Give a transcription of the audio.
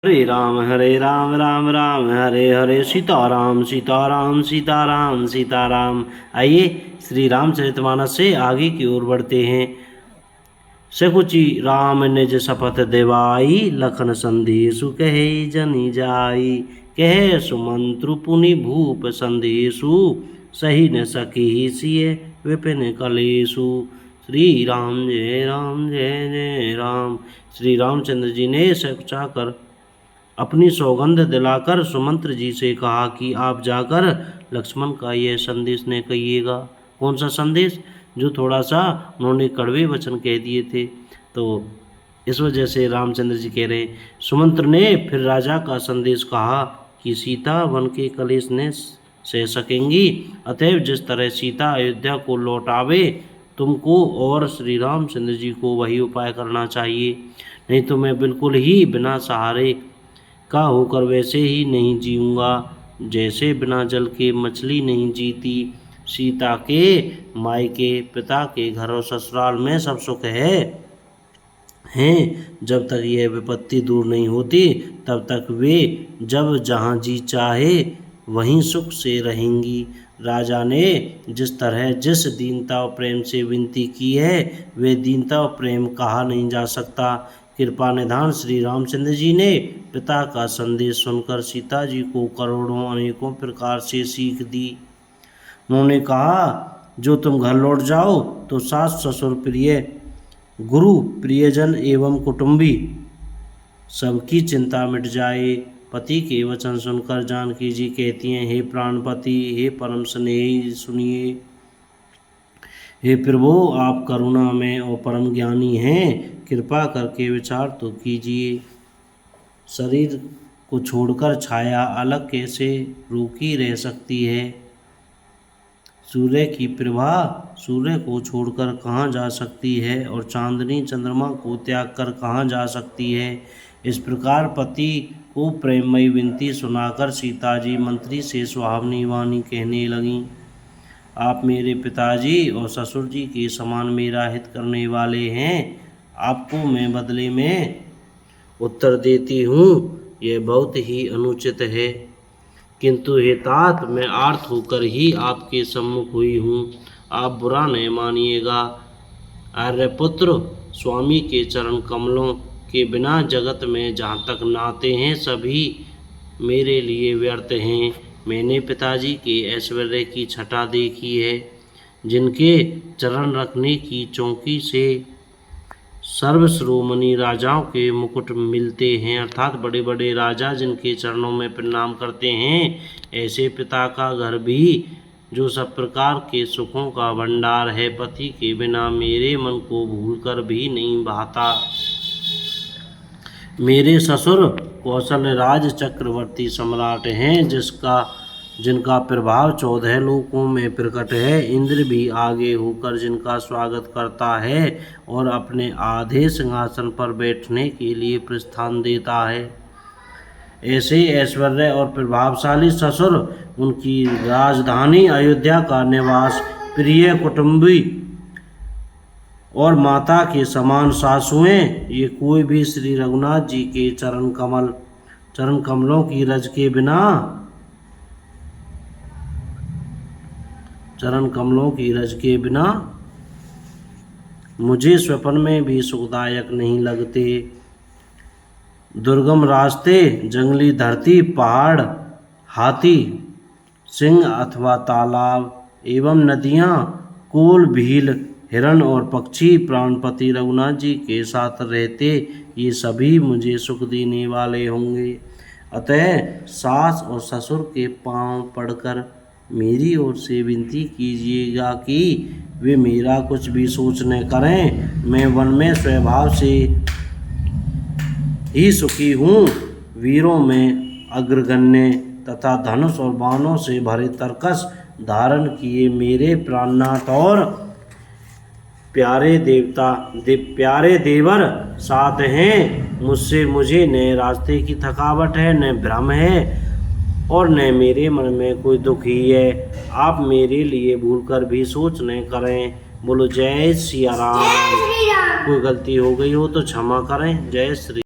हरे राम राम राम हरे हरे सीताराम सीताराम सीताराम सीताराम। आइए श्री रामचरितमानस से आगे की ओर बढ़ते हैं। सकुचि राम निज शपथ दिवाई लखन संदेशु कहे जनि जाई। कहे सुमंत्रु पुनि भूप संदेशु सही न सकी सिय विपिन कलेशु। श्री राम जय जय राम। श्री रामचंद्र जी ने चाकर अपनी सौगंध दिलाकर सुमंत्र जी से कहा कि आप जाकर लक्ष्मण का यह संदेश न कहिएगा। कौन सा संदेश? जो थोड़ा सा उन्होंने कड़वे वचन कह दिए थे। तो इस वजह से रामचंद्र जी कह रहे, सुमंत्र ने फिर राजा का संदेश कहा कि सीता वन के कलेश ने सह सकेंगी, अतएव जिस तरह सीता अयोध्या को लौटावे तुमको और श्री रामचंद्र जी को वही उपाय करना चाहिए, नहीं तो मैं बिल्कुल ही बिना सहारे का होकर वैसे ही नहीं जीऊँगा जैसे बिना जल के मछली नहीं जीती। सीता के मायके पिता के घर और ससुराल में सब सुख हैं। जब तक यह विपत्ति दूर नहीं होती तब तक वे जब जहाँ जी चाहे वहीं सुख से रहेंगी। राजा ने जिस तरह जिस दीनता और प्रेम से विनती की है वे दीनता और प्रेम कहा नहीं जा सकता। कृपा निधान श्री रामचंद्र जी ने पिता का संदेश सुनकर सीता जी को करोड़ों अनेकों प्रकार से सीख दी। उन्होंने कहा, जो तुम घर लौट जाओ तो सास ससुर प्रिय गुरु प्रियजन एवं कुटुंबी सबकी चिंता मिट जाए। पति के वचन सुनकर जानकी जी कहती हैं, हे प्राणपति, हे परम स्नेही, सुनिए। हे प्रभु, आप करुणा में और परम ज्ञानी हैं, कृपा करके विचार तो कीजिए। शरीर को छोड़कर छाया अलग कैसे रोकी रह सकती है? सूर्य की प्रभा सूर्य को छोड़कर कहाँ जा सकती है और चांदनी चंद्रमा को त्याग कर कहाँ जा सकती है? इस प्रकार पति को प्रेममयी विनती सुनाकर सीता जी मंत्री से सुहावनी वाणी कहने लगीं। आप मेरे पिताजी और ससुर जी के समान मेरा हित करने वाले हैं। आपको मैं बदले में उत्तर देती हूँ, यह बहुत ही अनुचित है, किंतु हे तात, मैं आर्त होकर ही आपके सम्मुख हुई हूँ, आप बुरा नहीं मानिएगा। आर्यपुत्र, स्वामी के चरण कमलों के बिना जगत में जहाँ तक नाते हैं सभी मेरे लिए व्यर्थ हैं। मैंने पिताजी के ऐश्वर्य की छटा देखी है, जिनके चरण रखने की चौकी से सर्वश्रोमणी राजाओं के मुकुट मिलते हैं, अर्थात बड़े बड़े राजा जिनके चरणों में प्रणाम करते हैं। ऐसे पिता का घर भी जो सब प्रकार के सुखों का भंडार है, पति के बिना मेरे मन को भूलकर भी नहीं भाता। मेरे ससुर कौशल राज चक्रवर्ती सम्राट हैं, जिनका प्रभाव 14 लोकों में प्रकट है। इंद्र भी आगे होकर जिनका स्वागत करता है और अपने आधे सिंहासन पर बैठने के लिए प्रस्थान देता है। ऐसे ऐश्वर्य और प्रभावशाली ससुर, उनकी राजधानी अयोध्या का निवास, प्रिय कुटुंबी और माता के समान सासुएं, ये कोई भी श्री रघुनाथ जी के चरण कमलों की रज के बिना मुझे स्वप्न में भी सुखदायक नहीं लगते। दुर्गम रास्ते, जंगली धरती, पहाड़, हाथी, सिंह अथवा तालाब एवं नदियाँ, कोल, भील, हिरण और पक्षी प्राणपति रघुनाथ जी के साथ रहते, ये सभी मुझे सुख देने वाले होंगे। अतः सास और ससुर के पांव पड़कर मेरी ओर से विनती कीजिएगा कि वे मेरा कुछ भी सोच न करें। मैं वन में स्वभाव से ही सुखी हूँ। वीरों में अग्रगण्य तथा धनुष और बाणों से भरे तरकस धारण किए मेरे प्राणनाथ और प्यारे देवर साथ हैं। मुझे न रास्ते की थकावट है, न भ्रम है और न मेरे मन में कोई दुख ही है। आप मेरे लिए भूलकर भी सोच न करें। बोलो जय सिया राम। कोई गलती हो गई हो तो क्षमा करें। जय श्री